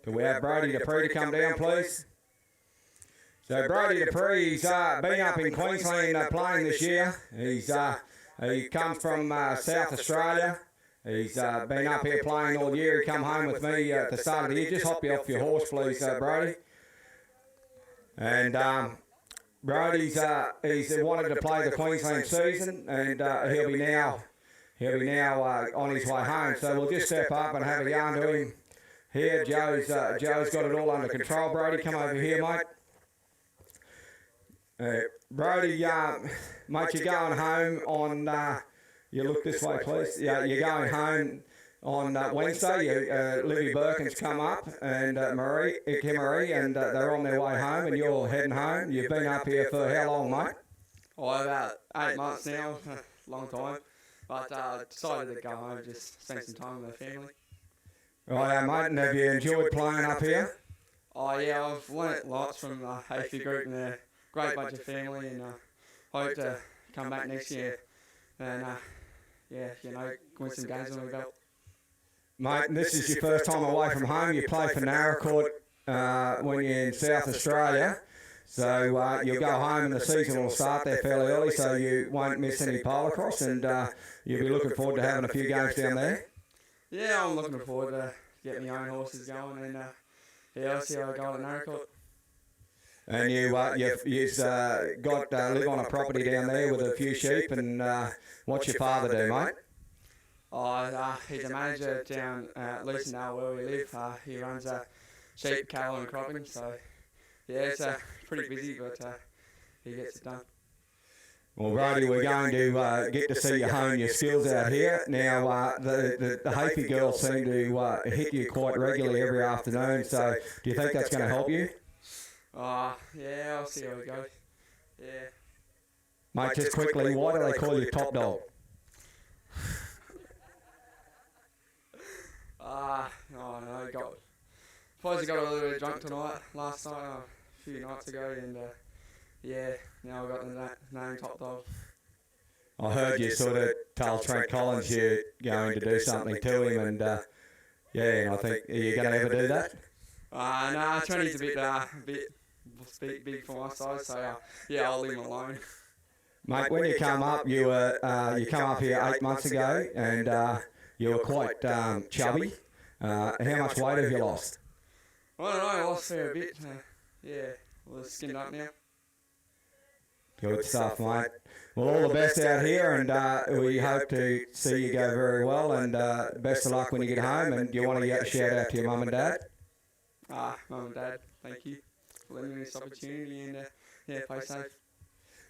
Can we have Brody Dupree to come down, please? So Brody Dupree's been up in Queensland playing this year. He comes from South Australia. He's been up here playing all year. He come home with me at the start of the year. Just hop you off your horse, please, Brody. And Brody's he's wanted to play the Queensland season, and he'll be now on his way home. So we'll just step up and have a yarn to him. Here, Joe's got it all under control. Brody, come over here, mate. Brody, mate, you're going home on. You look this way, please. Yeah, you're going home on Wednesday. Livy Birkin's come up and Marie, and they're on their way home, and you're heading home. You've been up here for how long, mate? Oh, about 8 months now. Long time. But decided to go home, just spend some time with my family. Right, mate, and have you enjoyed playing up here? Oh, yeah, I've learnt lots from the Hayfie group, and they're a great bunch of family, and hope to come back next year and, win some games on the belt. Mate, this is your first time away from home. You play for Narracourt when you're in South Australia. So you'll go home and the season will start there fairly early, so you won't miss any polocross, and you'll be looking forward to having a few games down there. Yeah, I'm looking forward to getting my own horses going, and I'll see how I go at Narracourt. And you've got live on a property down there with a few sheep, and what's your father do, mate? Oh, he's a manager down at Lucendale where we live. He runs sheep, cattle and cropping, so yeah, it's pretty busy, but he gets it done. Well, Brody, we're going to get to see you hone your skills out here. Now, the Hayfie girls seem to hit you quite regularly every afternoon, so do you think that's going to help you? Yeah, I'll see how it goes. Yeah. Mate, just quickly, why do they call you Top Dog? No, suppose I got a little bit drunk tonight, last night, a few nights ago, and now I've got the name Top Dog. I heard you sort of tell Trent Collins you're going to do something to him, and and I think, are you going to ever do that? No, Trent's a bit big for my size, so I'll leave him alone. Mate, when you come up, you come up here 8 months ago, and you were quite chubby. How much weight have you lost? I don't know, I lost a fair bit. We're skinned up now. Good stuff, mate. Well, all the best out here, and we hope to see you go very well, and best of luck when you get home. And do you want to get a shout out to your mum and dad? Mum and dad, thank you for letting me this opportunity, and play safe.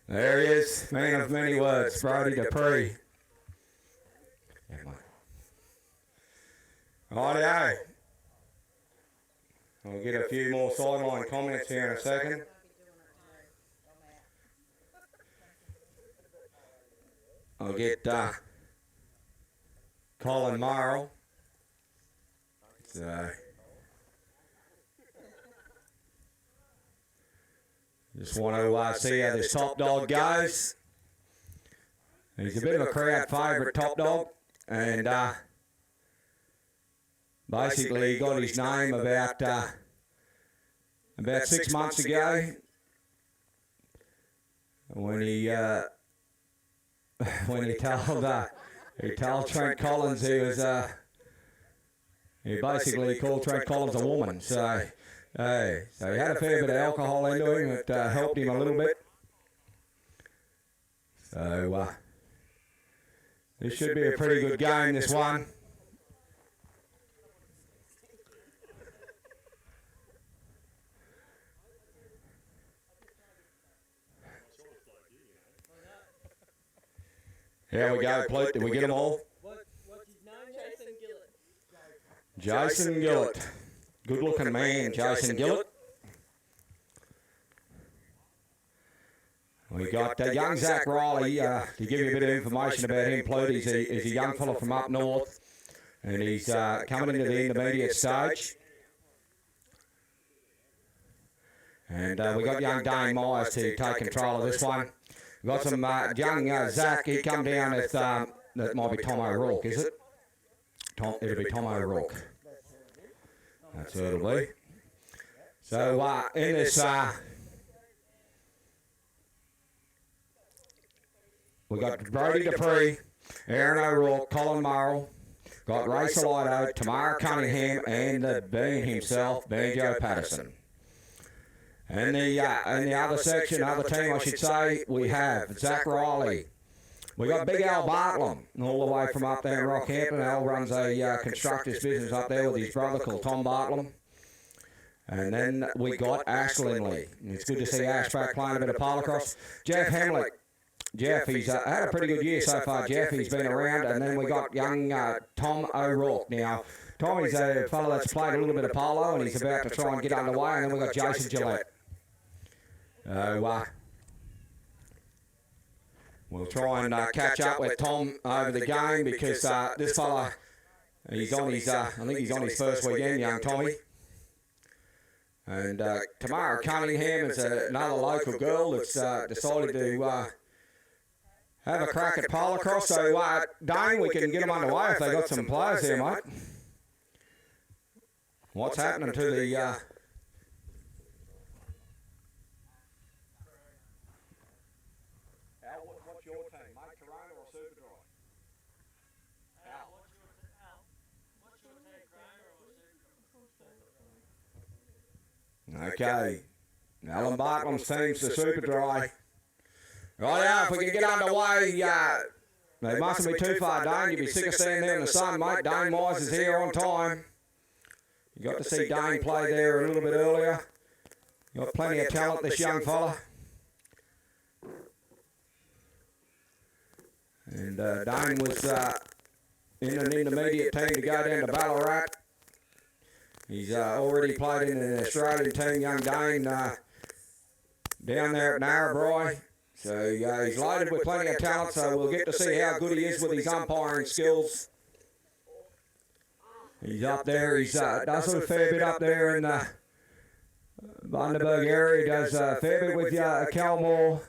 There he is, man of many words, Brody Dupree. Yeah, mate. Rightio. I'll get a few more sideline comments here in a second. I'll get Colin Morrill. So, just want to see how this Top Dog goes. He's a bit of a crowd favourite, Top Dog, and basically he got his name about 6 months ago when he told Trent Collins he basically called Trent Collins a woman. So he had a fair bit of alcohol into him. It helped him a little bit. So this should be a pretty good game, this one. Here we go, Pete. Did we get them all? What's his name? Jason Gillett. Good looking man, Jason Gillett. We got young Zach Riley, to give you a bit of information about him, Pete. He's a young fellow from up north, and he's coming into the intermediate stage. And we got young Dane Myers to take control of this one. We've got some young Zach. He come down with, that might be Tom O'Rourke, is it? It'll be Tom O'Rourke. That's who it'll be. So in this, we got Brody Dupree, Aaron O'Rourke, Colin Morrill, got Ray Salito, Tamara Cunningham, and the Bean himself, Banjo Patterson. And in the other section, other team, I should say, we have Zach Riley. We got Big Al Bartlam, all the way from up there in Rockhampton. Al runs a constructor's business up there with his brother called Tom Bartlam. And then we got Ash Lindley. It's good to see Ash back playing a bit of polocrosse. Jeff Hamlick. Jeff, he's had a pretty good year so far, Jeff. He's been around. And then we got young Tom O'Rourke. Now, Tommy's a fellow that's played a little bit of polo, and he's about to try and get underway. And then we got Jason Gillette. We'll try and catch up with Tom over the game because this fella, he's on his, I think he's on his first weekend, young Tommy. And Tamara Cunningham is another local girl that's decided to have a crack at polocrosse. So, Dane, we can get them underway if they got some players there, mate. What's happening to the... What's your team, mate? Corona or Superdry? Al. What's your team, Corona or Superdry? Okay. Alan Bartlam's team's the Superdry. Right now, if we can get underway, they mustn't be too far, Dane. You'd be sick of standing there in the sun, mate. Dane Mize is here on time. You got to see Dane play there a little bit earlier. You got plenty of talent, this young fella. And Dane was in an intermediate team to go down to Ballarat. He's already played in an Australian team, young Dane, down there at Narrabri. So he's loaded with plenty of talent, so we'll get to see how good he is with his umpiring skills. He's up there, he's does a fair bit up there in the Bundaberg area. He does a fair bit with Kelmore.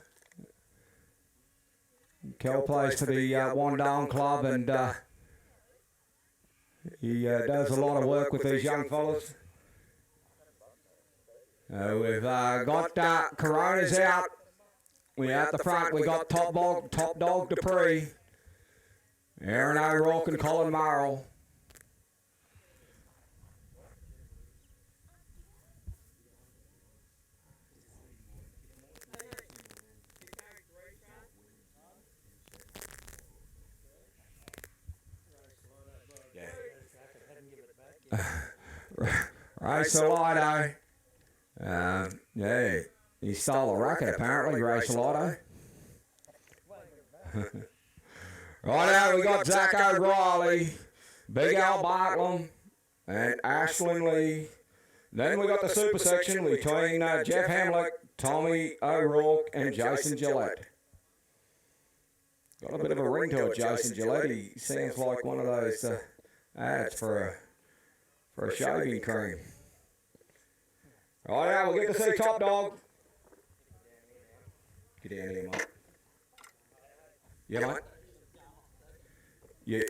Kel plays for the Wandong Club, and he does a lot of work with these young fellas. We've got Coronas out. We out the front. We got Top Dog Dupree, Aaron O'Rourke, and Colin Morrill. Ray Salito. Yeah, he stole a racket apparently, Ray Salito. Right now we got Zach O'Reilly, Big Al Bartlam, and Ash Lindley. Then we got the super section between Jeff Hamlick, Tommy O'Rourke, and Jason Gillette. Got a bit of a ring to it, Jason Gillette. He sounds like one of those ads for a shaving cream. Right now, we'll get to see Top Dog. Get down here, mate. Yeah, mate? Your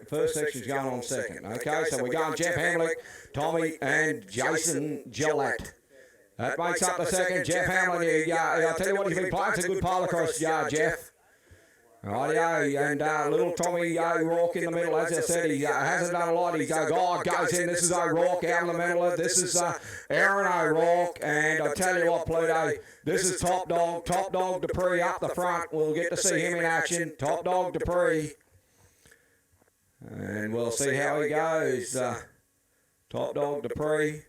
first section's going on second. Okay, so we're going Jeff Hamlick, Tommy, and Jason Gillette. That makes up the second. Jeff Hamlick, I'll tell you what, he's been playing some good polocrosse, Jeff. Rightio, and little Tommy O'Rourke in the middle. As I said, he hasn't done a lot. He goes in. This is O'Rourke out in the middle. This is Aaron O'Rourke, and I'll tell you what, Pluto, this is Top Dog Dupree up the front. We'll get to see him in action. Top Dog Dupree, and we'll see how he goes. Top Dog Dupree,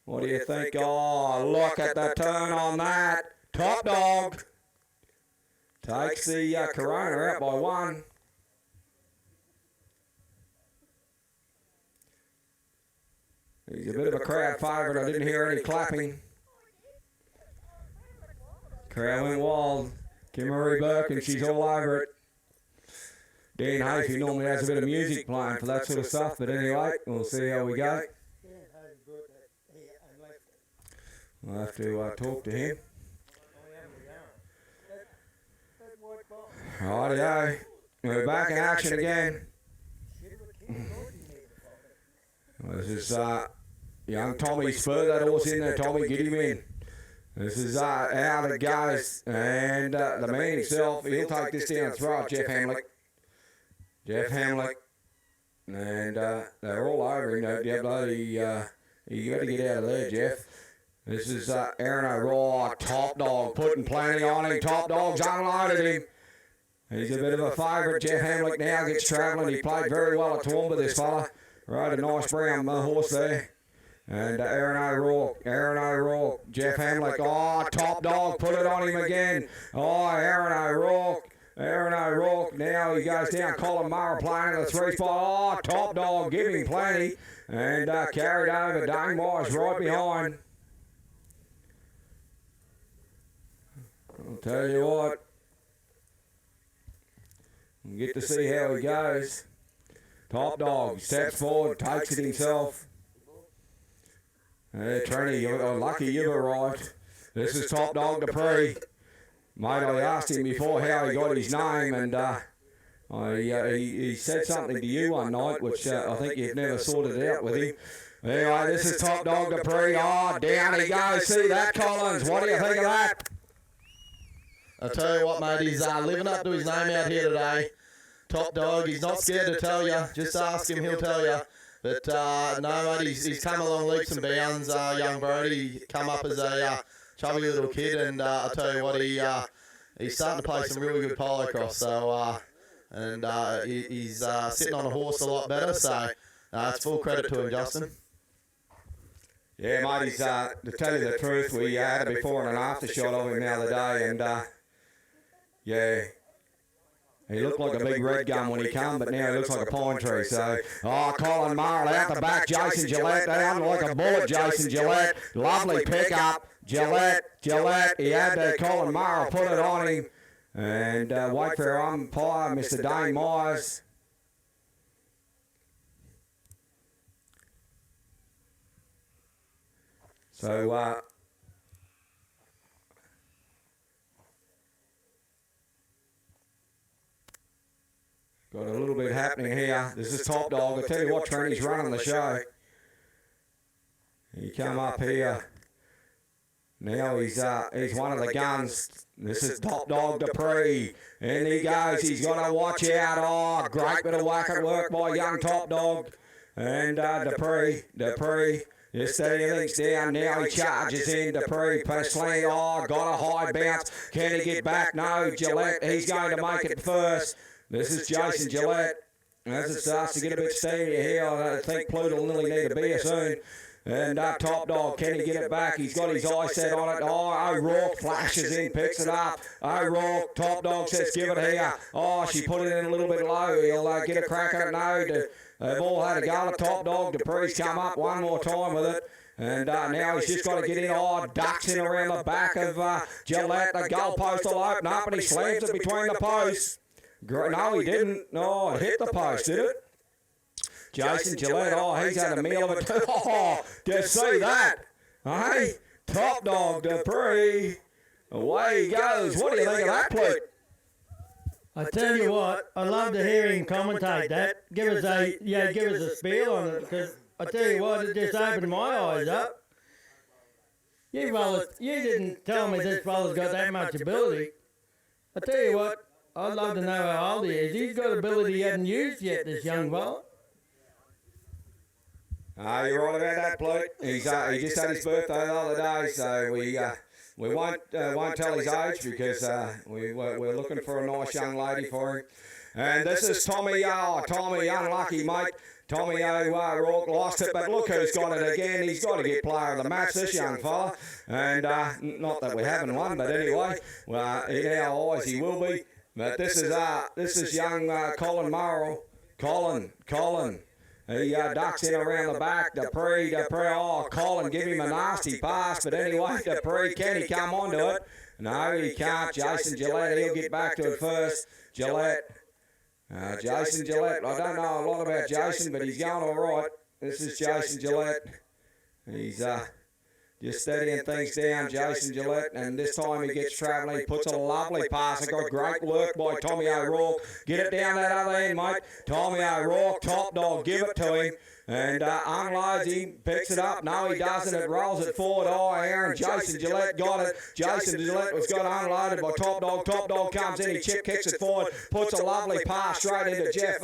what do you think? Oh, look at the turn on that. Top Dog takes the Corona out by one. He's a bit of a crowd favourite. I didn't hear any clapping. Crowd went wild. Kimmery Burke, and she's all over it. Dan Hayes, who normally has a bit of music playing for that sort of stuff. But anyway, we'll see how we go. We'll have to talk to him. Rightio, we're back in action again. This is young Tommy spur that horse in there. Tommy, get him in. This is out it goes. And the man himself, he'll take this down and throw it, Jeff Hamlick. Jeff Hamlick. And they're all over him. You got to get out of there, Jeff. This is Aaron O'Rourke, Top Dog, putting plenty on him. Top Dog's unloaded him. He's a bit of a favourite. Jeff Hamlick now gets travelling. He played very well at Toowoomba, this fella. Rode a nice brown horse there. And Aaron O'Rourke, Jeff Hamlick. Oh, Top Dog, put it on him again. Oh, Aaron O'Rourke. Now he goes down. Colin Murrell playing in the 3 spot. Oh, Top Dog, give him plenty. And carried over. Dane Myers right behind. I'll tell you what. We'll get to see how he goes. Top Dog steps forward, takes it himself. Trini, you're lucky you arrived. This is Top Dog Dupree. Mate, I asked him before how he got his name, and he said something to you one night, which I think you've never sorted out with him. Anyway, this is Top Dog Dupree. Oh, down he goes. See that, Collins? What do you think of that? I tell you what, mate, he's living up to his name out here today. Top Dog, he's not scared to tell you. Just ask him, he'll tell you. But no, mate, he's come along leaps and bounds. Young Brody come up as a chubby little kid, and I tell you what, he's starting to play some really good polocross. So he's sitting on a horse a lot better. So it's full credit to him, Justin. Yeah, mate, he's to tell you the truth, we had a before and an after shot of him the other day, and yeah. He looked like a big red gum when he come, but now he looks like a pine tree. So, Colin Murrell out the back. Jason Gillette down like a bullet. Jason Gillette, lovely pickup. Gillette. He had Colin Murrell put it on him. And wait for our umpire, Mr. Dane Myers. So, got a little bit happening here. This is Top Dog. I tell you what, Trent, he's running the show. He come up here. Now he's one of the guns. This is Top Dog Dupree. And he goes. He's got to watch out. Oh, great bit of whack-at work by young Top Dog. And Dupree. Just steady things down. Now he charges in. Dupree, Presley. Oh, got a high bounce. Can he get back? No, Gillette. He's going to make it first. This is Jason Gillette. As it starts to get a bit steamy here, I think Pluto will nearly need a beer soon. And Top Dog, can he get it back? He's got his eye set on it. Oh, O'Rourke flashes in, picks it up. O'Rourke, Top Dog says, give it here. Oh, she put it in a little bit low. He'll get a crack at it. No, they've all had a go at Top Dog. Dupree's come up one more time with it. And now he's just got to get in. Oh, ducks in around the back of Gillette. The goal post will open up, and he slams it between the posts. No, he didn't. No, it hit the post, did it? Jason Gillette, he's had a meal of it too. Oh, just see that. Hey, Top Dog Dupree. Away he goes. What do you think of that, Plute? I tell you what, I'd love to hear him commentate that. Give us a spiel on it, because I tell you what, it just opened my eyes up. You didn't tell me this fella's got that much ability. I tell you what, I'd love to know how old he is. He's got ability he hasn't used yet, this young fella. You're right about that, Plute. He just had his birthday the other day, so we won't tell his age because we're looking for a nice young lady for him. And this is Tommy. Tommy, unlucky mate. Tommy O'Rourke lost it, but look who's got it again. He's got to get player of the match, this young fella. And not that we haven't won, but anyway, in our eyes he will be. But this is young Colin Murrell. Colin. He ducks in around the back. Dupree. Colin, give him a nasty pass. But anyway, Dupree, can he come onto it? No, he can't. Jason Gillette, he'll get back to it first. Jason Gillette. I don't know a lot about Jason, but he's going all right. This is Jason Gillette. He's just steadying things down, Jason Gillette, and this time he gets travelling. He puts a lovely pass. It got great work by Tommy O'Rourke. Get it down that other end, mate. Tommy O'Rourke, Top Dog, give it to him. and unloads him, picks it up. No, he doesn't. It rolls it forward. Oh, Aaron, Jason Gillette got it. Jason Gillette was got unloaded by Top Dog. Top Dog comes in, he chip kicks it forward, puts a lovely pass straight into Jeff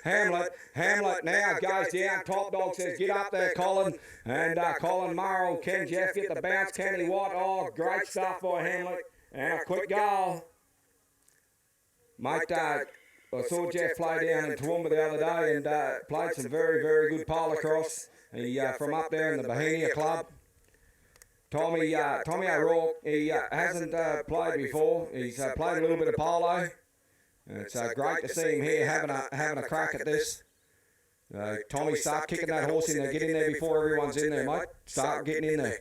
Hamlet. Hamlet now goes down. Top Dog says, get up there, Colin. And Colin Murrell, can Jeff get the bounce? Can he what? Oh, great stuff by Hamlet. And a quick goal. Mate, I saw Jeff play down in Toowoomba the other day and played some very, very good polocrosse. He from up there in the Bohemia Club. Tommy O'Rourke, he hasn't played before. He's played a little bit of polo. It's great to see him here having a crack at this. Tommy, start kicking that horse in there. Get in there before everyone's in there, mate. Start getting in there.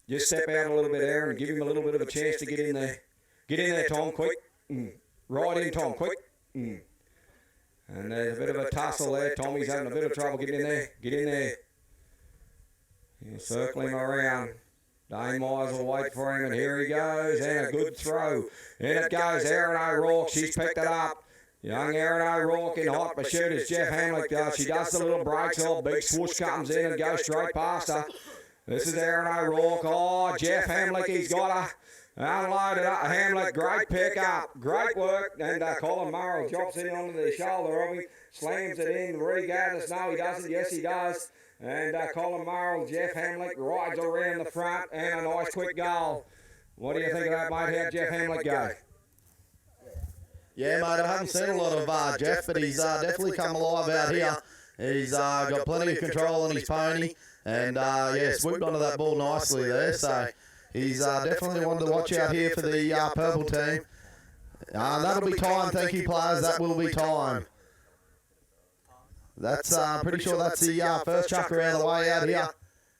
Just step out a little bit, Aaron, and give him a little bit of a chance to get in there. Get in there, Tom, quick. Right in, Tom, quick. And there's a bit of a tussle there. Tommy's having a bit of trouble getting in there. Get in there. Yeah, circle him around. Dane Myers will wait for him, and here he goes. And a good throw. In it goes Erin O'Rourke. She's picked it up. Young Erin O'Rourke in hot pursuit as Jeff Hamlet does. She does the little breaks, a little big swoosh comes in and goes straight past her. This is Erin O'Rourke. Oh, Jeff Hamlet, he's got her. Unloaded up. Hamlet, great pickup. Great work. And Colin Murrell drops in onto the shoulder of him. Slams it in. Regathers. No, he doesn't. Yes, he does. And Colin Murrell, Jeff Hamlet rides around the front. And a nice quick goal. What do you think of that, mate? How'd Jeff Hamlet go? Yeah, mate, I haven't seen a lot of Jeff, but he's definitely come alive out here. He's got plenty of control on his pony. And, yeah, swooped onto that ball nicely there. So he's definitely one to watch out here for the purple team. That'll be time, thank you, players. That will be time. That's pretty sure that's the first chucker out of the way out here.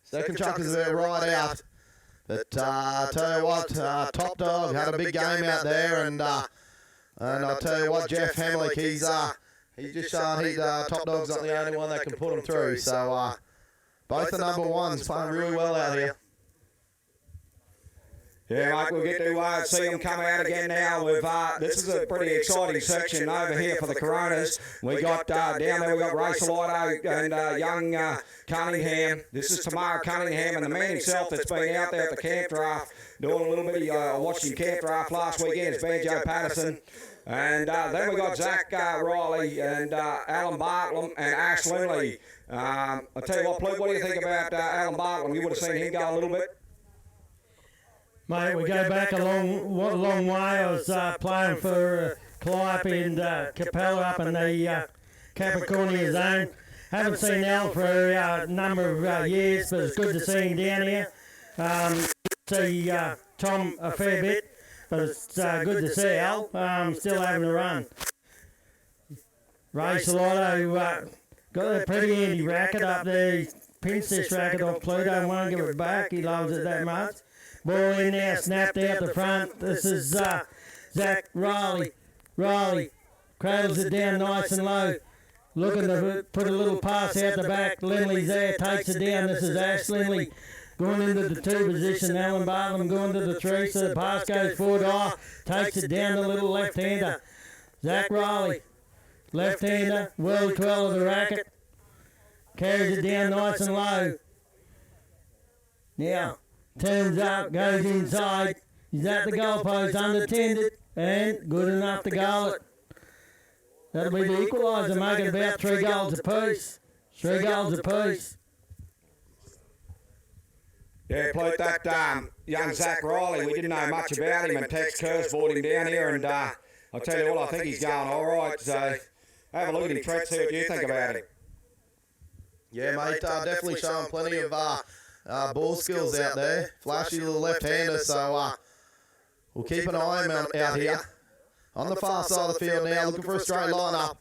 Second chucker's about right out. But tell you what, Top Dog had a big game out there, and I'll tell you what, Jeff Hamlick, he's just showing Top Dog's not the only one that can put him through. So both the number ones playing really well out here. Yeah, mate, we'll get to see them come out again now. This is a pretty exciting section over here for the Coronas. We got down there, we got Race Lido and young Cunningham. This is Tamara Cunningham, and the man himself that's been out there at the camp draft doing a little bit of, I watched him camp draft last weekend, is Banjo Patterson. And then we got Zach Riley and Alan Bartlam and Ash Lindley. I'll tell you what, Pluke, what do you think about Alan Bartlam? You would have seen him go a little bit. Mate, we go back a long way. I was playing for Clype and Capella up in the Capricornia zone. Haven't seen Al for a number of years, but it's good to see him down here. See Tom a fair bit, but it's good to see Al still having a run. Ray Salotto got a pretty handy racket up there. He pinched this racket off Pluto and won't give it back. He loves it that much. Ball in there, snapped out the front. This is Zach Riley. Riley cradles it down nice and low. Looking to put a little pass out the back. Lindley's there, takes it down. This is Ash Lindley going into the 2 position. Alan Bartlam going to the 3, so the pass goes forward. Oh, takes it down the little left-hander. Zach Riley, left-hander, world 12 of the racket. Carries it down nice and low. Now, turns up, goes inside. He's at the goalpost, unattended, and good enough to goal it. That'll be the equaliser, making about 3 goals apiece. 3 goals apiece. Yeah, played that young Zach Riley. We didn't know much about him, and Tex Kerrs brought him down here, and I'll tell you what, I think he's going all right. So have a look at him, Trent, see what you think about him. Yeah, mate, definitely showing plenty of ball skills out there. Flashy little left-hander, so we'll keep an eye on him out here. On the far side of the field now, looking for a straight line up.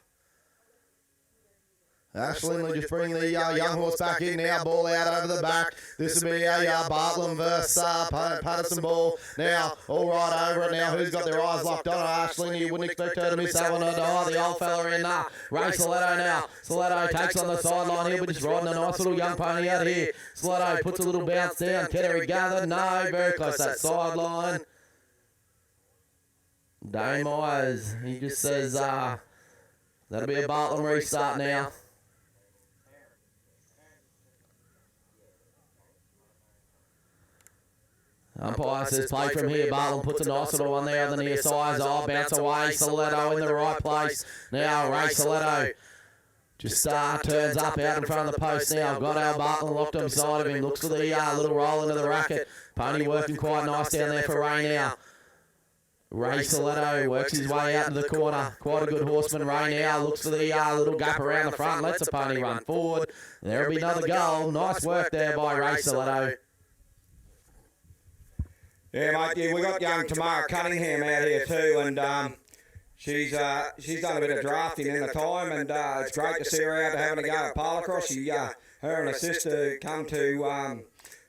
Ash Lindley just bringing the young horse back in now. Ball out over the back. This will be a Bartlam versus Patterson ball. Now, all right over it now. Who's got their eyes locked on Ash Lindley? You wouldn't expect her to miss that one. Oh, the old fella in Ray Saletto now. Saletto takes on the sideline here. We're just riding a nice little young pony out here. Saletto puts a little bounce down. Kettery gather. No, very close to that sideline. Dane Myers, he just says that'll be a Bartlam restart now. Umpire says play from here. Bartlam puts a nice little one there on the near side. Oh, bounce away. Stiletto in the right place. Now Ray Stiletto just turns up out in front of the post now. Got our Bartlam locked beside of him. Looks for the little roll into the racket. Pony working quite nice down there for Ray now. Ray Stiletto works his way out into the corner. Quite a good horseman, Ray now. Looks for the little gap around the front. Lets the pony run forward. There'll be another goal. Nice work there by Ray Stiletto. Yeah, mate, yeah, we got young Tamara Cunningham out here too, and she's done a bit of drafting in the time, and it's great to see her out having a go at Polacross. Her and her sister come to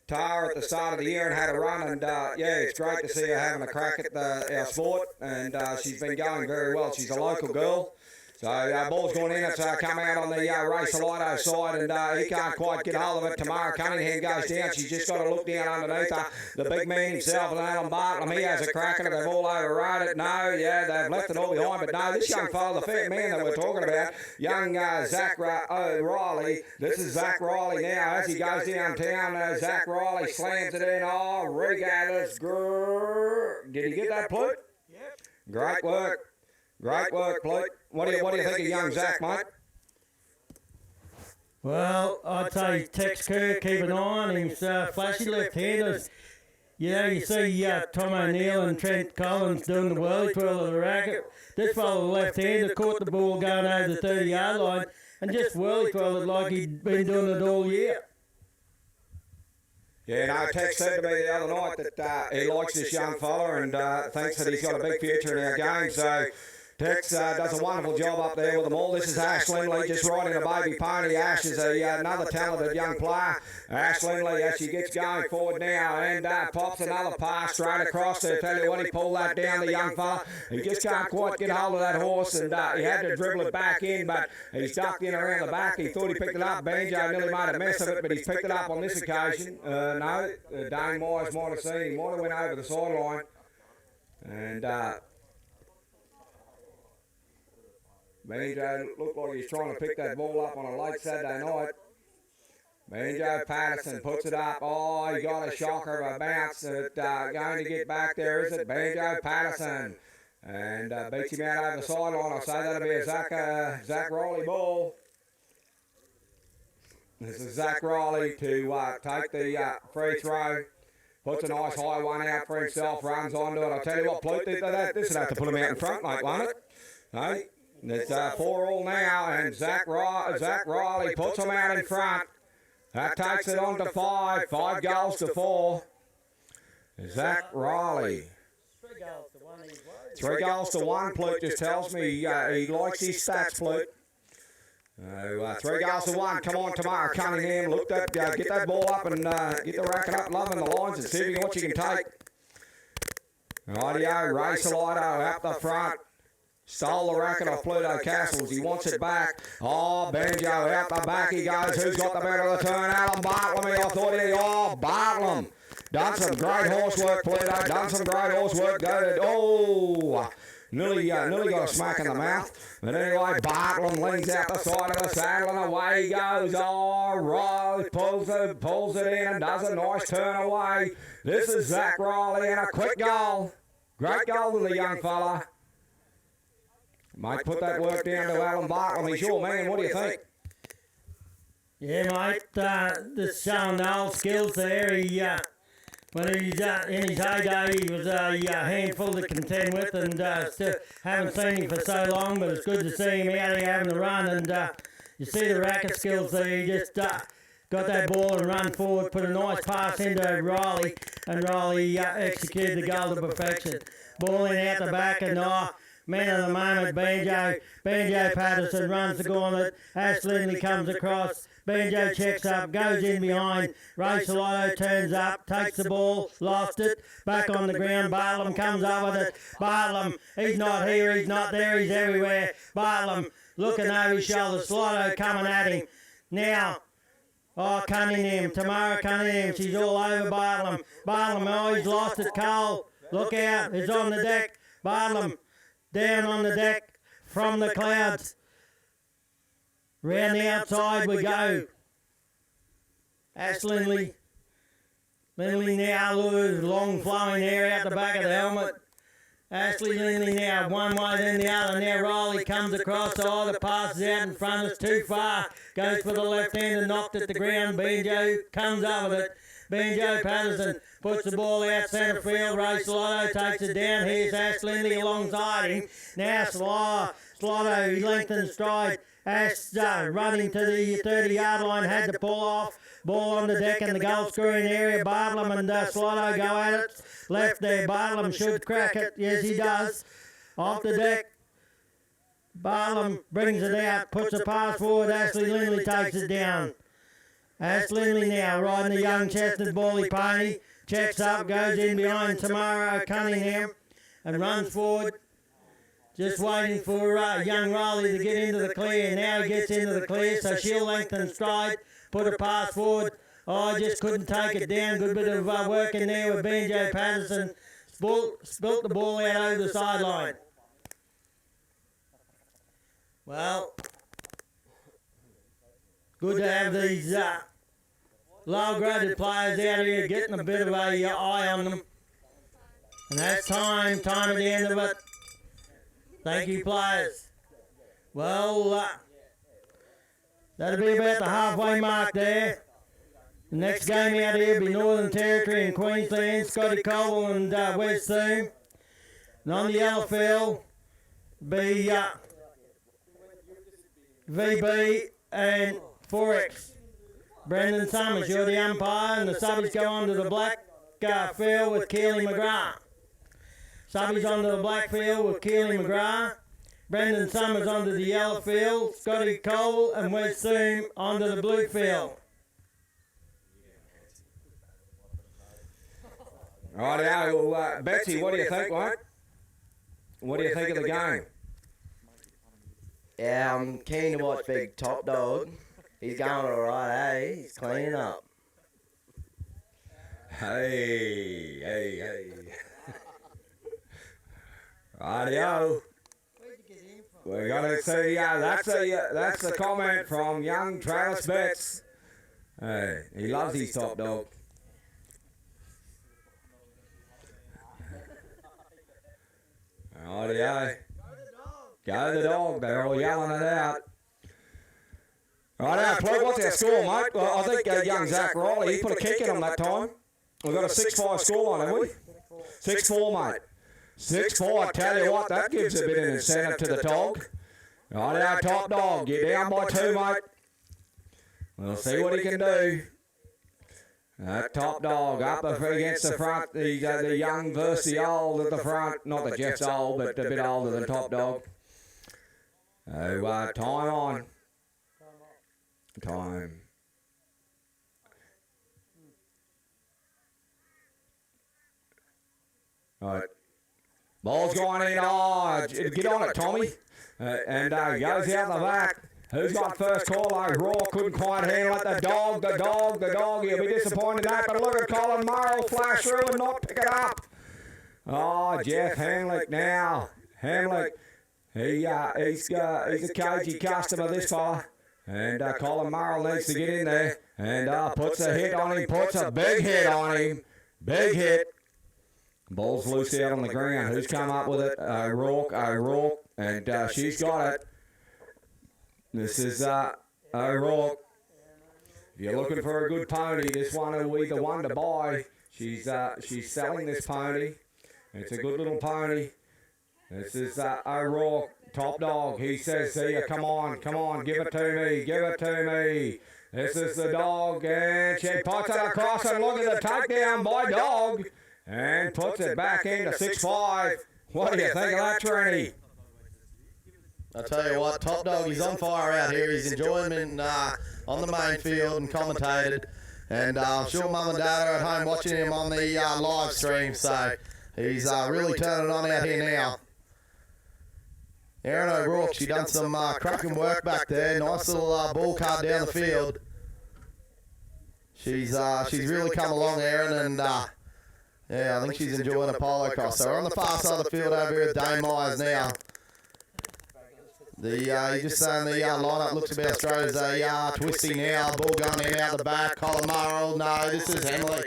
Tara at the start of the year and had a run, and yeah, it's great to see her having a crack at our sport, and she's been going very well. She's a local girl. So ball's gone in, it's come out on the Ray Stiletto side, and he can't quite get hold of it. Tamara Cunningham goes down, she's just got to look down underneath her. The big man himself, Alan Bartlam, he has a crack at it, they've all overrode it. No, yeah, they've left it all behind, but no, this young fella, the fat man that we're talking about, young Zach O'Reilly, this is Zach Riley now, as he goes downtown, Zach Riley slams it in, regardless, did he get that, Plute? Yep. Great work. Great work, Plute. What do you think of young Zach, mate? Well, I'd say Tex Kerr, keep an eye on him. He's flashy left-handers. You see Tom O'Neill and Trent Collins doing the whirly twirl of the racket. This fellow, the left-hander, caught the ball going over the 30-yard line and just whirly twirled it like he'd been doing it all year. Yeah, no, Tex said to me the other night that he likes this young fella and thinks that he's got a big future in our game. So Tex does a wonderful job up there with them all. This is Ash Lindley just riding a baby pony. Ash is another talented young player. Ash Lindley, as she gets going forward now and pops another pass straight across there. Tell you what, he pulled that down, the young fella. He just can't quite get hold of that horse, and he had to dribble it back in, but he's ducked in around the back. He thought he picked it up. Banjo nearly made a mess of it, but he's picked it up on this occasion. No, Dane Myers might have seen him. Might have went over the sideline. And Banjo looked like he's trying to pick that ball up on a late Saturday night. Banjo Patterson puts it up. Oh, he got a shocker of a bounce. Going to get back there, is it? Banjo Patterson. And beats him out over the sideline. I'll say that'll be a Zach Riley ball. This is Zach Riley to take the free throw. Puts a nice high one out for himself. Runs onto it. I'll tell you what, Plute, this would have to put him out in front, mate, won't it? Hey? It's 4-all now, and Zach Riley puts him out in front. That takes it on to 5 goals to 4. Zach Riley. 3 goals to 1, Plute just tells me he likes his stats, Plute. 3 goals to 1. Come on, Tamara Cunningham. Look that, get that ball up and get the racket up, loving the lines and see what you can take. Rightio, Ray Stiletto out the front. Stole the racket off Pluto Castles. He wants it back. Oh, Banjo out the back he goes. Who's got the better of the turn? Alan Bartlam. I thought Bartlam. Done some great horse work, Pluto. Done some great horse work. Nearly got a smack in the mouth. But anyway, Bartlam leans out the side of the saddle and away he goes. Oh, Rose pulls it in and does a nice turn away. This is Zach Riley and a quick goal. Great goal to the young fella. Might put that work down to Alan Bartlam. He's your man. What do you think? Yeah, mate. Just showing the old skills there. He, when he's in his heyday, he was a handful to contend with, and still haven't seen him for so long. But it's good to see him out here having a run. And you see the racket skills there. He just got that ball and run forward, put a nice pass into Riley, and Riley executed the goal to perfection. Ball in out the back, and man of the moment, Banjo Patterson runs the gauntlet. Ash Lindley comes across. Banjo checks up, goes in behind. Ray Stiletto turns up, takes the ball, lost it. Back on the ground, Bartlam comes up with it. Bartlam, he's not here, he's not there, he's everywhere. Bartlam looking over his shoulder, Stiletto coming at him. Now, Cunningham, Tamara Cunningham, she's all over Bartlam. Bartlam, he's lost it, Cole. Look out, it's on the deck. Bartlam. Down on the deck from the clouds. Round the outside we go. Ash Lindley Lindley now lures long flowing hair out the back of the helmet. Ashley Lindley now one way then the other. Now Riley comes across either, passes out in front, it's too far. Goes for the left hand and knocked at the ground. Banjo comes up with it. Banjo Patterson puts the ball out centre field. Ray Slotto takes it down. Here's Ash Lindley alongside him. Now Slotto, he lengthens stride. Ash running to the 30-yard line, had to pull off. Ball on the deck in the goal scoring area. Bartlam and Slotto go at it. Left there, Bartlam should crack it. Yes, he does. Off the deck. Bartlam brings it out, puts a pass forward. Ashley Lindley takes it down. Ash Lindley now riding the young chestnut bally pony. Checks up, goes in behind Tamara Cunningham and runs forward. Just waiting for young Riley to get into the clear. Now he gets into the clear, so she'll lengthen stride, put a pass forward. Oh, just couldn't take it down. Good bit of work in there with Banjo Patterson. Spilt the ball out over the sideline. Well, good to have these low-graded players out here getting a bit of a eye on them. And that's time at the end of it. Thank you, players. Well, that'll be about the halfway mark there. The next game out here will be Northern Territory and Queensland, Scotty Colville and West Zoom. And on the yellow field be VB and Forex. Brendan Summers, you're the umpire, and the subbies go on to the black field with Keely McGrath. Subbies onto the black field with Keely McGrath. Brendan Summers onto the yellow field. Scotty Colville and Wes Zoom onto the blue field. Righty-o, well, Betsy, what do you think, mate? What do you think of the game? Yeah, I'm keen to watch Big Top Dog. He's going all right, eh? He's cleaning up. Hey. Righty-o. We're going to see, that's a comment from young Travis Betts. Hey, he loves his Top Dog. Righty-o. Go the dog. They're all yelling it out. Right, Plug, what's our score, mate? Well, I think young Zach Riley, he put a kick in him that time. We've got a 6-5 scoreline, haven't we? 6-4, mate. 6-4, I tell you what, that gives a bit of incentive to the dog. Right, Top Dog, you're down by 2, mate. We'll see what he can do. That Top Dog up against the front, the young versus the old at the front. Not that Jeff's old, but a bit older than Top Dog. Oh, time on. Time. Right. Ball's going in. Oh, get on it, Tommy. And goes out the back. Who's got first call? Raw couldn't quite handle it. The dog. He'll be disappointed in that. But look at Colin Murrell flash through and not pick it up. Oh, Jeff Hamlick now. Hamlick. He's a cagey customer, this fella. And Colin Murrell needs to get in there. And puts a hit on him. Puts a big hit on him. Big hit. Ball's loose out on the ground. Who's come up with it? O'Rourke. And she's got it. This is O'Rourke. If you're looking for a good pony, this one will be the one to buy. She's selling this pony. It's a good little pony. This is O'Rourke, Top Dog. He says, see ya, come on, give it to me. This is the dog, and she puts it across, and look at the takedown by Dog, and puts it back into 6-5. What do you think of that, Trini? I tell you what, Top Dog, he's on fire out here. He's enjoying him on the main field and commentated. And I'm sure Mum and Dad are at home watching him on the live stream. So he's really turning on out here now. Erin O'Rourke, she done some cracking work back there. Nice little ball card down the field. She's really come along, Erin, and yeah, I think she's enjoying a polo cross. So we're on the far side of the field over here with Dane Myers now. You're just saying the lineup looks about straight as they are. Twisty now, ball going in out the back. Colin Murrell, no, this is Hamlick.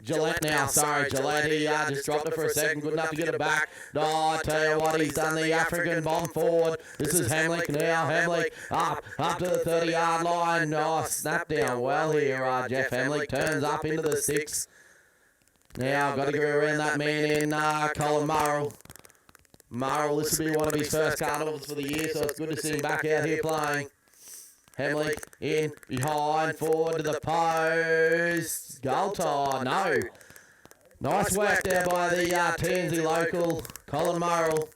Gillette now, sorry, Gillette, he just dropped it for a second, good enough to get it back. Oh, I tell you what, he's done the African bomb forward. This is Hamlick now, Hamlick up to the 30-yard line. Oh, snap down well here, Jeff Hamlick turns up into the 6. Now, got to go around that man in Colin Murrell. Murrell, this will be one of his first carnivals for the year, so it's good to see him back out here playing. Hamlick in, behind, forward to the post. Goal tie, no. Nice work there by the Tansey local, Colin Murrell.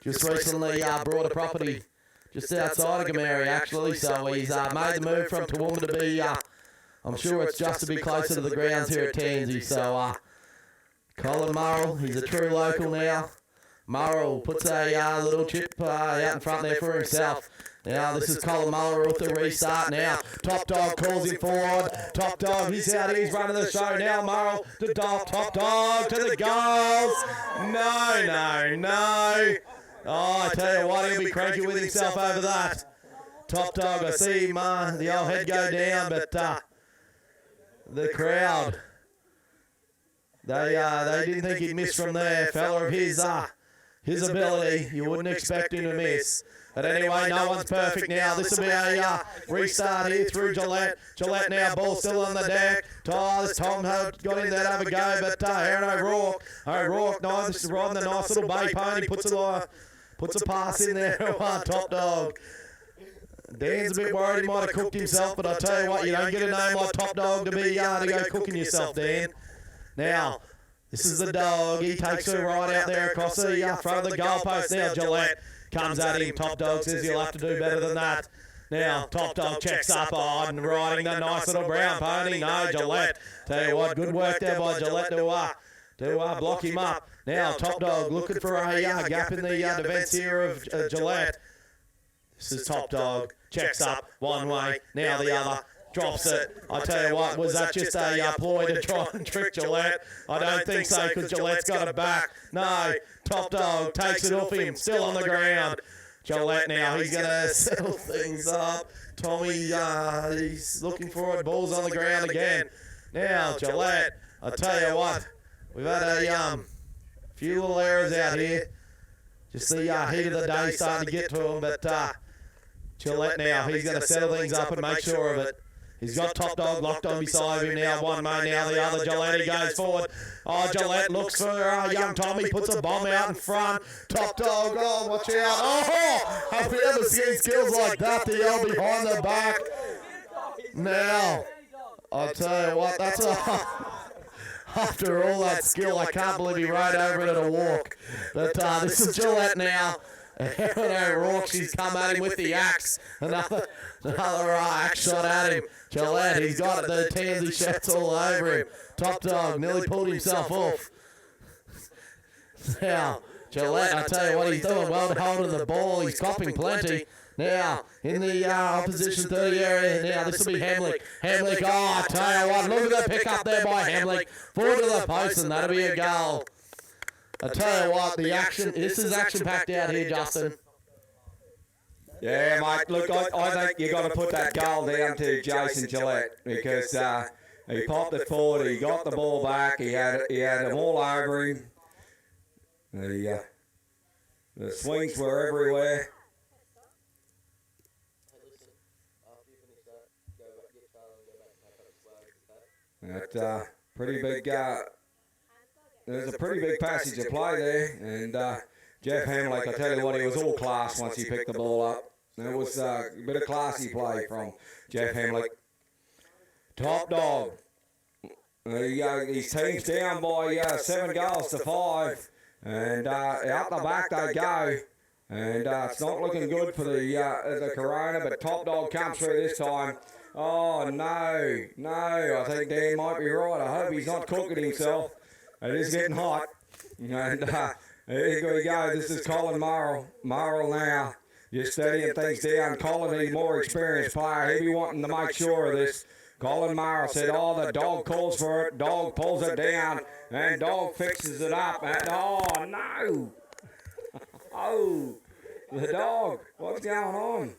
Just recently brought a property just outside of Gameri, actually. So he's made the move from Toowoomba to be, I'm sure it's just to be closer to the grounds here at Tansey. So Colin Murrell, he's a true local now. Murrell puts a little chip out in front there for himself. Now this is Colin Murrell with the restart now. Top Dog calls him forward. Top Dog, he's out, he's running the show now. Murrell to Top Dog to the goals. No. Oh, I tell you what, he'll be cranky with himself over that. Top Dog, I see him, the old head go down, but the crowd, they didn't think he'd miss from there. Fella of his ability, you wouldn't expect him to miss. But anyway, no one's perfect now. This will be a restart here through Gillette. Gillette now, ball still on the deck. Tom got in there to have a go, but Aaron O'Rourke, nice, riding the nice little bay pony, puts a pass in there. Top Dog. Dan's a bit worried he might have cooked himself, but I tell you what, you don't get a name like Top Dog to be to go cooking yourself, Dan. Now, this is the dog. He takes her right out there across the front of the goalpost. Now Gillette comes at him. Top Dog says he'll have to do better than that. Now Top Dog checks up on riding the nice little brown pony. No, Gillette. Tell you what, good work there by Gillette to block him up. Now Top Dog looking for a gap in the defence here of Gillette. This is Top Dog. Checks up one way. Now the other. Drops it. I tell you what, was that just a ploy to try and trick Gillette? I don't think so, because Gillette's got it back. No, Top Dog takes it off him, still on the ground. Gillette now, he's going to settle things up. Tommy, he's looking for it, ball's on the ground again. Now, Gillette, I tell you what, we've had a few little errors out here. Just the heat of the day starting to get to him, but Gillette now, he's going to settle things up and make sure of it. He's got Top Dog locked on beside him now. One mate now, the other. Gillette, he goes forward. Oh, Gillette looks for young Tommy, puts a bomb out in front. Top Dog, oh, watch out. Oh, have we ever seen skills like that? The yell behind the back. Now, I'll tell you what, that's after all that skill, I can't believe he rode over it at a walk. But this is Gillette now. Aaron O'Rourke, she's come at him with the axe. Another axe shot at him. Gillette, he's got it. The Tansey shirts all over him. Top Dog nearly pulled himself off. Now, Gillette, I tell you what, he's doing well holding the ball. He's copping plenty. Now, in the opposition 30 area, now this will be Hamlick. Hamlick, oh, I tell you what, look at the pick up there by Hamlick. Forward to the post, and that'll be a goal. I tell you what, this is action-packed out here, Justin. Yeah, mate, look, I think you got to put that goal down to Jason Gillette, because he popped it forward, he got the ball back, he had them all over him. The swings were everywhere. That pretty big there's a pretty big passage of play there, and Jeff Hamlick, I tell you what, he was all class once he picked the ball up. There was a bit of classy play from Jeff Hamlick. Top Dog. His team's down by 7 goals to 5, and out the back they go. And it's not looking good for the Corona, but Top Dog comes through this time. Oh, no, I think Dan might be right. I hope he's not cooking himself. It is getting hot. And here we go. This is Colin Murrell. Murrell now just steadying things down. Colin, he's more experienced player. He'll be wanting to make sure of this. Colin Murrell said, oh, the dog calls for it. Dog pulls it down. And dog fixes it up. And, oh, no. Oh, the dog. What's going on?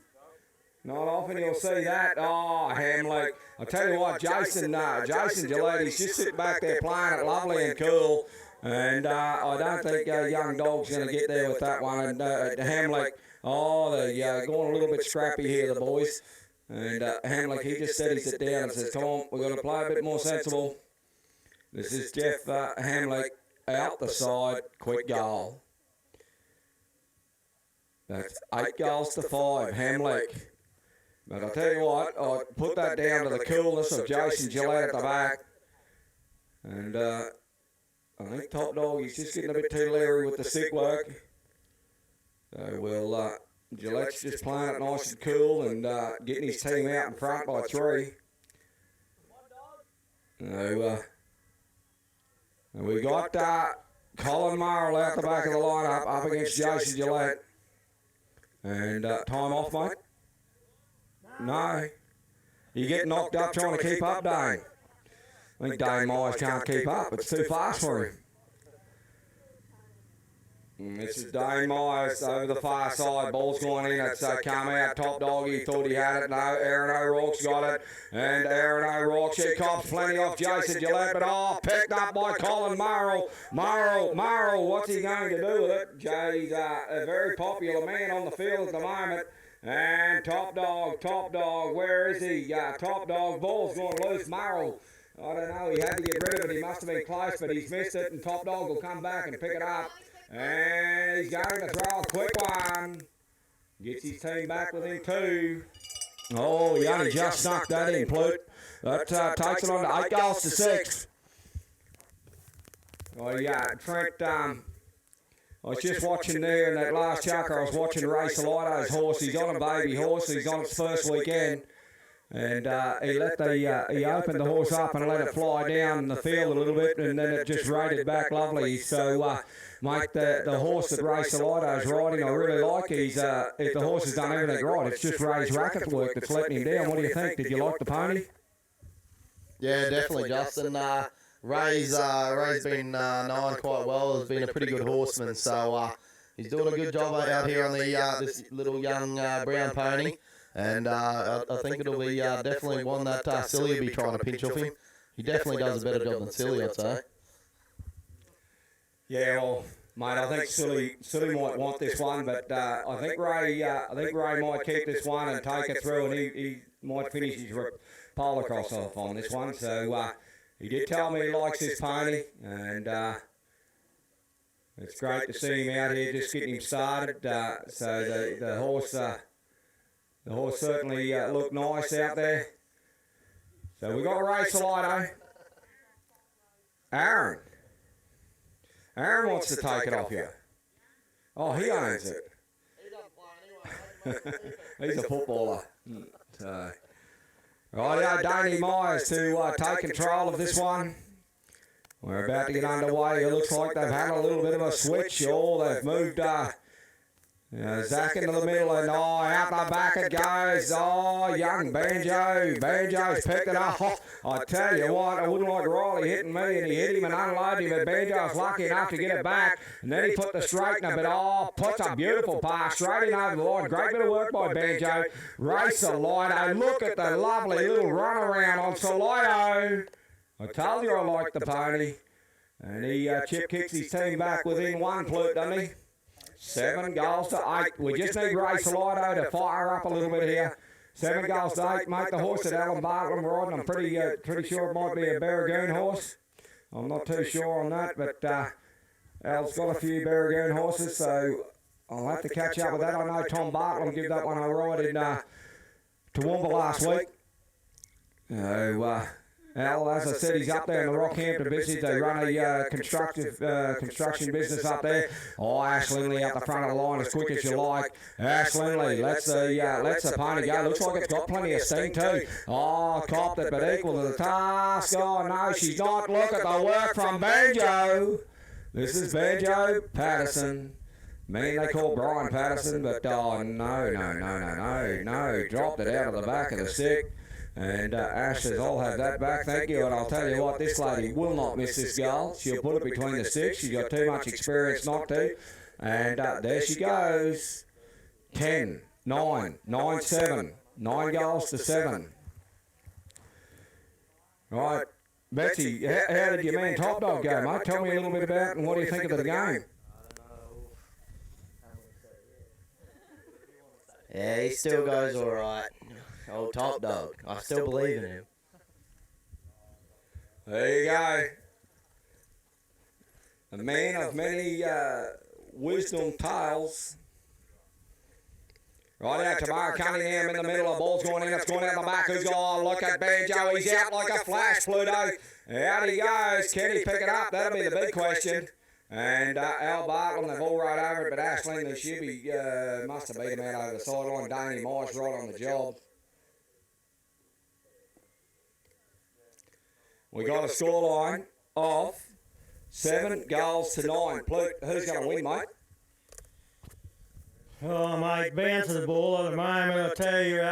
Not often you'll see that. Oh, Hamlet. I'll tell you what, Jason Gillette, he's just sitting back there playing it lovely and cool. And I don't think young dog's going to get there with that one. And Hamlet, they're going a little bit scrappy here, the boys. And Hamlet, he just steadies it down and says, come on, we're going to play a bit more sensible. This is Jeff Hamlet out the side, quick goal. That's 8 goals to 5, Hamlet. But I'll tell you what, I put that down to the coolness of Jason Gillette at the back. And I think Top Dog, he's just getting a bit too leery with the stick work. So Gillette's just playing it nice and cool and getting his team out in front by 3. So we got Colin Marl out the back of the lineup up against Jason Gillette. And time off, mate? No. You get knocked up trying to keep up, Dane. I think Dane Myers can't keep up. It's too fast for him. This is Dane Myers over the far side. Ball's going in. It's come out. Top Dog, he thought he had it. No, Aaron O'Rourke's got it. And Aaron O'Rourke, she cops plenty off Jason Gillette. But picked up by Colin Marl. Marl, what's he going to do with it? Jay's a very popular man on the field at the moment. And Top Dog, where is he? Top Dog, ball's going loose. Marl, I don't know, he had to get rid of it. He must have been close, but he's missed it. And Top Dog will come back and pick it up. And he's going to throw a quick one. Gets his team back within 2. Oh, he only just snuck that in, Plute. That takes it on to 8 goals to 6. Oh, yeah, Trent, I was just watching there in that last chucker. I was watching Ray Salato's horse. He's on a baby horse. He's on its first weekend. And he opened the horse up and let it fly down the field a little bit, and then it just rated back lovely. So, mate, the horse that Ray Salato's riding, I really like. If the horse has done everything right, it's just Ray's racket work that's letting him down. What do you think? Did you like the pony? Yeah, definitely, Justin. Ray's been known quite well. Has been a pretty good horseman, so he's doing a good job out here on the this little young brown pony. And I think it'll be definitely one that Silly will be trying to pinch off him. He definitely does a better job than Silly, I'd say. Yeah, well, mate, I think Silly might want this one, but I think Ray might keep this one and take it through, and he might finish his polo cross off on this one. So he did tell me he likes this pony, and it's great to see him out here just getting him started. So the horse. The horse certainly looked nice out there. So we got Ray Salato. Aaron wants to take it off you. Oh, he owns it. He doesn't play anyway. He's a footballer. So, right, Danny Myers to take control of this one. We're about to get underway. It looks like they've had a little bit of a switch. Oh, they've moved Zach into the middle, and out the back it goes. Young Banjo's picked it up. I tell you what, I wouldn't like Riley hitting me, and he hit him and unloaded him, but Banjo's lucky enough to get it back. And then he put the straightener, but puts a beautiful pass straight in over the line. Great bit of work by Banjo. Race Salito. Look at the lovely little run around on Salito. I told you I liked the pony. And he chip kicks his team back within 1, Plute, doesn't he? 7 goals to 8. We just need Ray Salito to fire up a little bit here. 7 goals to 8. Mate, the horse that Alan Bartlam riding, I'm pretty sure it might be a Barragoon horse. I'm not too sure on that, but Al's got a few Barragoon horses, so I'll have to catch up with that. I know Tom Bartlam gave that one a ride in Toowoomba last week. Al, as I said, he's up there in the Rockhampton business. They run a construction business up there. Ash Lindley out the front of the line as quick as you like. Ash Lindley lets the pony go. Looks like it's got plenty of steam too. Copped it, but equal to the task. No, she's not. Look at the work from Banjo. This is Banjo Patterson. Many they call Brian Patterson, but no. Dropped it out of the back of the stick. And Ash says, I'll have that back, thank you. And I'll tell you what, this lady will not miss this goal. She'll put it between the sticks. She's got too much experience not to. And there she goes. 10, 9, 9, 7. 9 goals to 7. Right, Betsy, how did your man Top Dog go, mate? Tell me a little bit about it and what do you think of the game? Yeah, he still goes all right. Old Top Dog. I still believe in him. There you go. A man of many wisdom tales. Right out to Mark Cunningham in the middle. The ball's going in. It's going out the back. Who's going? Look at Banjo. He's out like a flash, Pluto. Out he goes. Can he pick it up? That'll be the big question. And Al Bartlett, they've all right over it, but Ashling and Shibby must have beat him out over the sideline. Danny Morris right on the job. We got a scoreline of 7 goals to 9. Plute, who's going to win, mate? Oh, mate, bouncing the ball at the moment, I tell you,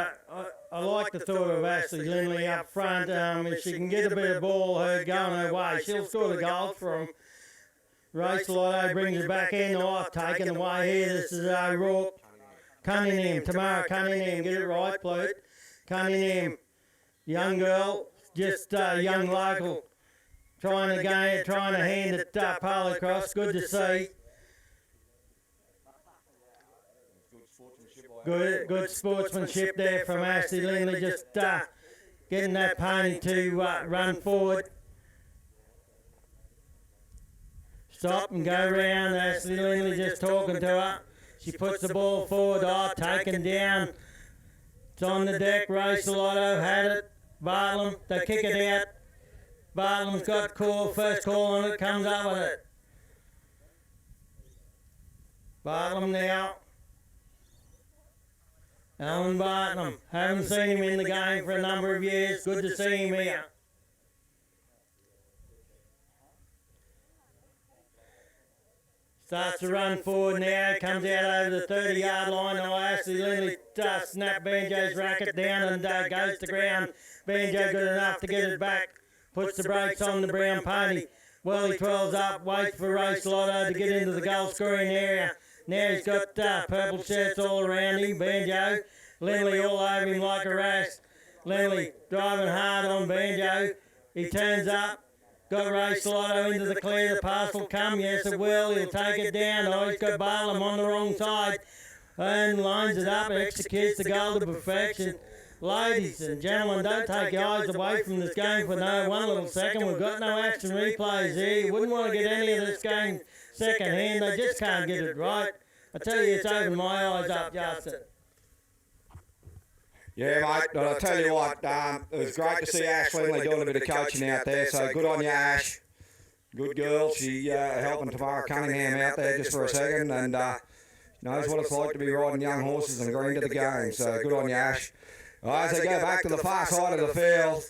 I like the thought of Ashley Lindley up front. If she can get a bit of ball going her way, she'll score the goals for him. Race Lotto brings it back in. I've taken away here. This is O'Rourke. Cunningham, Tamara Cunningham, get it right, Plute. Cunningham, young girl, just young local, trying to hand it pole across. Good to see. Good sportsmanship there from Ashley Lindley, just getting that pony to run forward. Stop and go round. Ashley Lindley just talking to her. She puts the ball forward. Taken down. It's on the deck. Race Lotto had it. Bartlam, they kick it out. Bartlam's got first call on it. Comes up with it. Bartlam now. Alan Bartlam. Haven't seen him in the game for a number of years. Good to see him here. Starts to run forward now, comes out over the 30-yard line. Now Ashley Lindley snap Banjo's racket down and goes to ground. Banjo good enough to get it back, puts the brakes on the brown pony. Well, he twirls up, waits for Race Lotto to get into the goal scoring area. Now he's got purple shirts all around him, Banjo. Lindley all over him like a rash. Lindley driving hard on Banjo. He turns up. Got Race Lotto into the clear. The pass will come. Yes, it will. He'll take it down. Oh, he's got Barlam on the wrong side. And lines it up. Executes the goal to perfection. Ladies and gentlemen, don't take your eyes away from this game for one little second. We've got no action replays here. You wouldn't want to get any of this game second hand. They just can't get it right. I tell you, it's opened my eyes up, Justin. Yeah, mate, but I'll tell you what, it was great to see Ash Lindley doing a bit of coaching out there, so good on you, Ash. Good girl. She helping Tamara Cunningham out there just for a second and knows what it's like to be riding young horses and agreeing to the game, so good on you, Ash. As they go back to the far side of the field,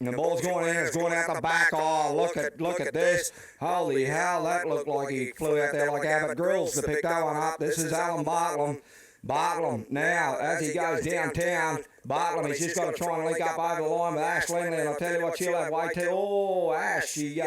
and the ball's going in, it's going out the back. Oh, look at this. Holy hell, that looked like he flew out there like Abbott Grills to pick that one up. This is Alan Bartlam. Bartlam now, as he goes downtown, Bartlam, he's just got to try and link up over the line with Ash Lindley, and I'll tell you what, she'll have way too. Oh, Ash, she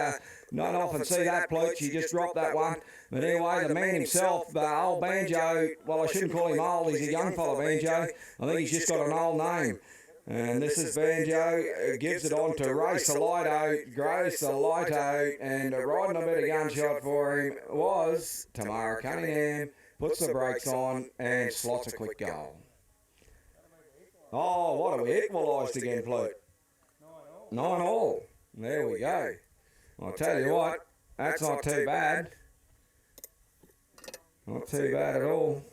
not often see that Plute. She just dropped that one. But anyway, the man himself, old Banjo, well, I shouldn't call him old, he's a young fella, Banjo. I think he's just got an old name. And this is Banjo, gives it on to Race Salito, Grace Salito, and riding a bit of gunshot for him was Tamara Cunningham. Puts the brakes on and slots a quick goal. Oh, what have we equalised again, Plute? 9-9. There we go. I'll tell you what, that's not too bad. Not too bad at all.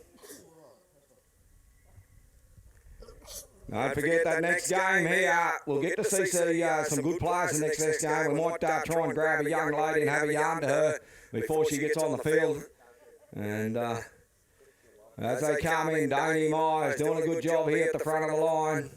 Don't forget that next game here, we'll get to see some good players in the next game. We might try and grab a young lady and have a yarn to her before she gets on the field. And as they come in, Danny Myers doing a good job here at the front of the line.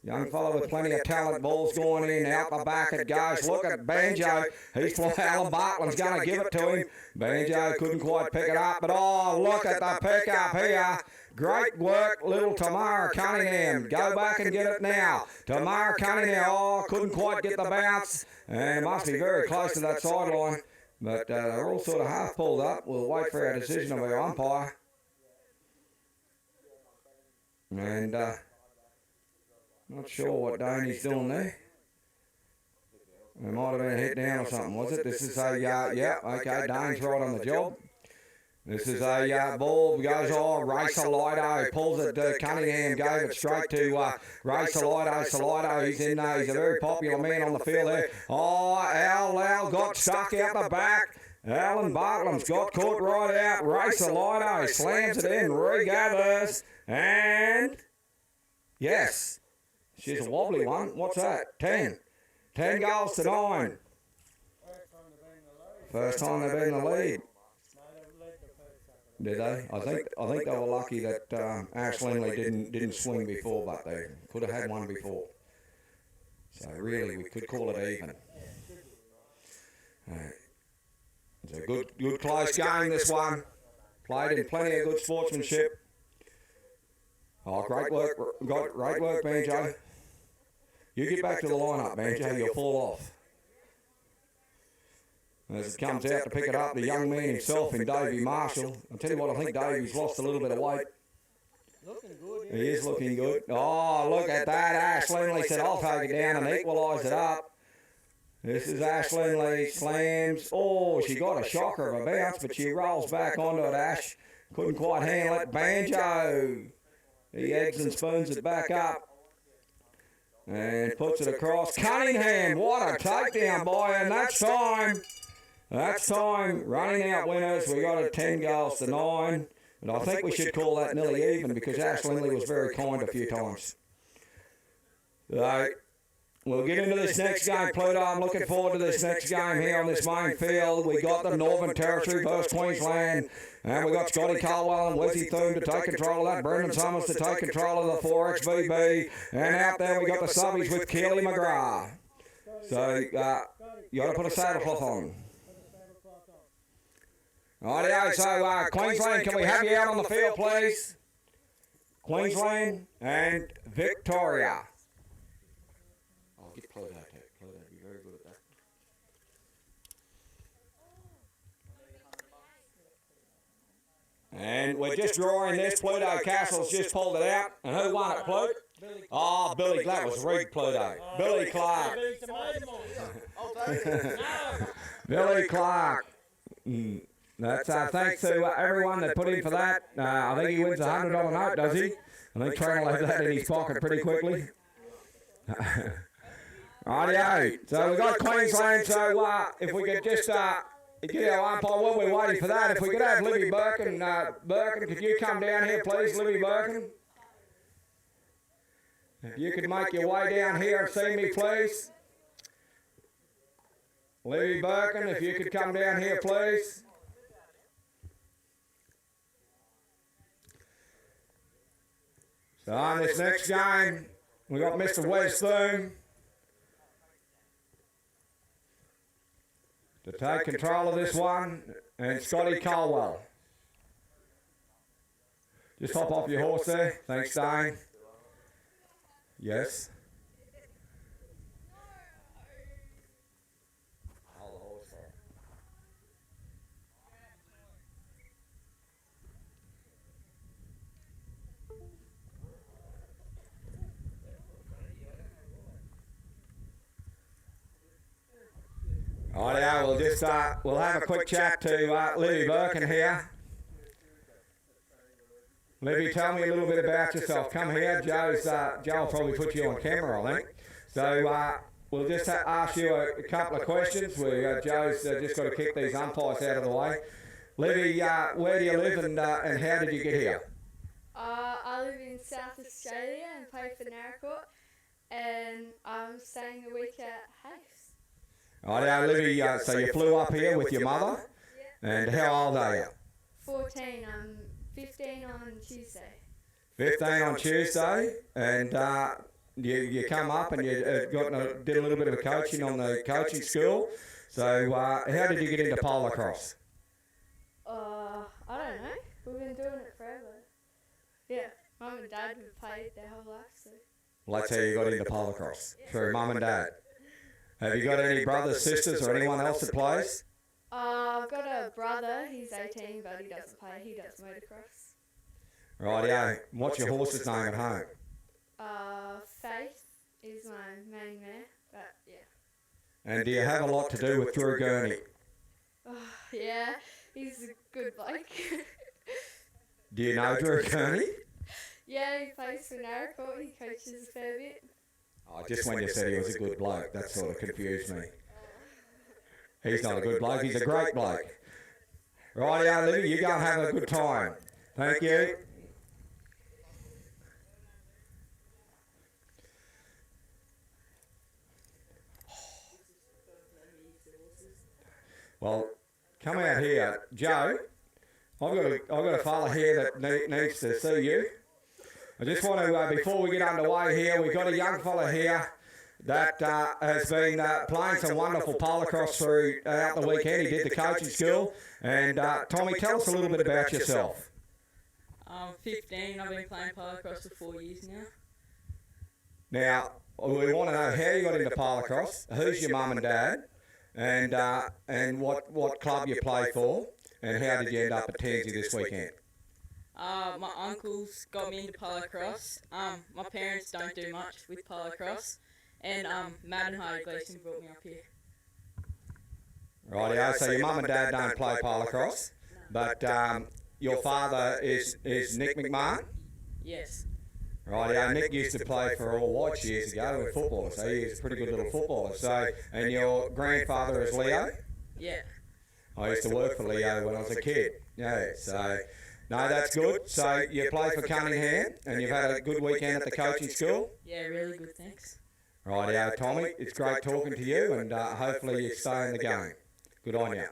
Young fellow with plenty of talent, ball's going in, out the back it goes. Look at Banjo, he's flying, Alan Bartlam's going to give it to him. Banjo couldn't quite pick it up, but oh, look at the pick up here. Great work, little Tamara Cunningham. Go back and get it now. Tamara Cunningham, oh, couldn't quite get the bounce. And it must be very close to that sideline. But they're all sort of half pulled up. We'll wait for our decision of our umpire. And Not sure what Danny's doing there. It might have been a hit down or something, was it? This is a, yeah, okay, Dane's right on the job. This is a ball, goes on, Racer Lido, pulls it, Cunningham gave it straight to Racer Lido. Salido, he's in there, he's a very popular man on the field there. Oh, Al got stuck out the back. Alan Bartlam's got caught right out. Racer Lido slams it in, regathers, and yes, she's a wobbly one. What's that? 10 goals to 9. First time they've been in the lead. Did they? I think they were lucky that Ash Lindley didn't swing before, but they could have had one before. So really, we could call it even. It's a good close game, this one. Played in plenty of good sportsmanship. Oh, great work, Banjo. You get back to the lineup, Banjo, you'll fall off. As it comes out to pick it up, the young man himself in Davey Marshall. I'll tell you what, I think Davey's lost a little bit of weight. Looking good. He is looking good. Oh, look at that. Ash Lindley said, I'll take it down and equalise it up. This is Ash Lindley, slams. Oh, she got a shocker of a bounce, but she rolls back onto it, Ash. Couldn't quite handle it. Banjo. He eggs and spoons it back up. And puts it across. Cunningham, what a takedown, boy, and that's time. Running out winners. We got it 10 goals to 9. And I think we should call that nearly even because Ash Lindley was very kind a few times. So, we'll get into this next game, Pluto. I'm looking forward to this next game here on this main field. We got the Northern Territory versus Queensland. And we got Scotty Caldwell and Wizzy Thune to take control of that. Brendan Summers to take control of the 4XVB. And out there we got the subbies with Keely McGrath. So, you got to put a saddlecloth on. Rightio, so Queensland, can we have you out on the field, please? Queensland and Victoria. I'll get Pluto to be very good at that. And we're just drawing this. Pluto Castle's just pulled it out. And who won it, Pluto? Oh, Billy, that was rigged, Pluto. Billy Clark. Billy Clark. That's thanks to everyone that put in for that. I think he wins a $100 note, does he? I think Trent will have that in his pocket pretty quickly. Rightio. So we've got Queensland. So if we could just get our umpire while we're waiting for that, if we could have Libby Birkin. Birkin, could you come down here, please, Libby Birkin? If you could make your way down here and see me, please. Libby Birkin, if you could come down here, please. So on this next game, we got Mr. Wes Thune to take control of this one, and Scotty Caldwell. Just hop off your horse there. Thanks, Dane. Yes. Rightio, we'll just we'll have a quick chat to Libby Birkin here. Libby, tell me a little bit about yourself. Come here, Joe will probably put you on camera, I think. So we'll just ask you a couple of questions. Joe's just got to kick these umpires out of the way. Libby, where do you live and how did you get here? I live in South Australia and play for Narracort, and I'm staying a week at Hayes. Rightio, Libby, so you flew up here with your mother? Yeah. And how old are you? 14. I'm 15 on Tuesday. 15 on Tuesday, and you come up and you did a little bit of coaching on the coaching school. So how did you get into polo cross? I don't know. We've been doing it forever. Yeah, Mum and Dad have played their whole life. So. Well, that's how you got into polo cross, through Mum and Dad. Have you got any brothers, sisters, or anyone else that plays? I've got a brother. He's 18, but he doesn't play. He does motocross. Rightio. What's your horse's name at home? Faith is my main mare, but yeah. And do you have a lot to do with Drew Gurney? Oh, yeah, he's a good bloke. Do you know Drew Gurney? Yeah, he plays for Narracort, he coaches a fair bit. Oh, just when you said he was a good bloke, that sort of confused me. He's not a good bloke, he's a great bloke. Rightio, Libby, you go and have a good time. Thank you. Well, come out here. Joe, I've got a fella here that needs to see you. I just want to, before we get underway here, we've got a young fella here that has been playing some wonderful polocrosse throughout the weekend. He did the coaching school. And Tommy, tell us a little bit about yourself. I'm 15. I've been playing polocrosse for 4 years now. Now, we want to know how you got into polocrosse, who's your mum and dad, and what club you play for, and how did you end up at Tansey this weekend? My uncles got me into polocrosse. My parents don't do much with polocrosse, and Matt and Hardy Gleason brought me up here. Rightio, so your mum and dad don't play polocrosse, but your father is Nick McMahon? Yes. Rightio, Nick used to play for All Whites years ago with football, so he was a pretty good little footballer. So, and your grandfather is Leo? Yeah. I used to work for Leo when I was a kid. Yeah, so, no, that's good. So you play for Cunningham, and you've had a good weekend at the coaching school? Yeah, really good, thanks. Rightio, Tommy, it's great talking to you, and hopefully you stay in the game. Good on you.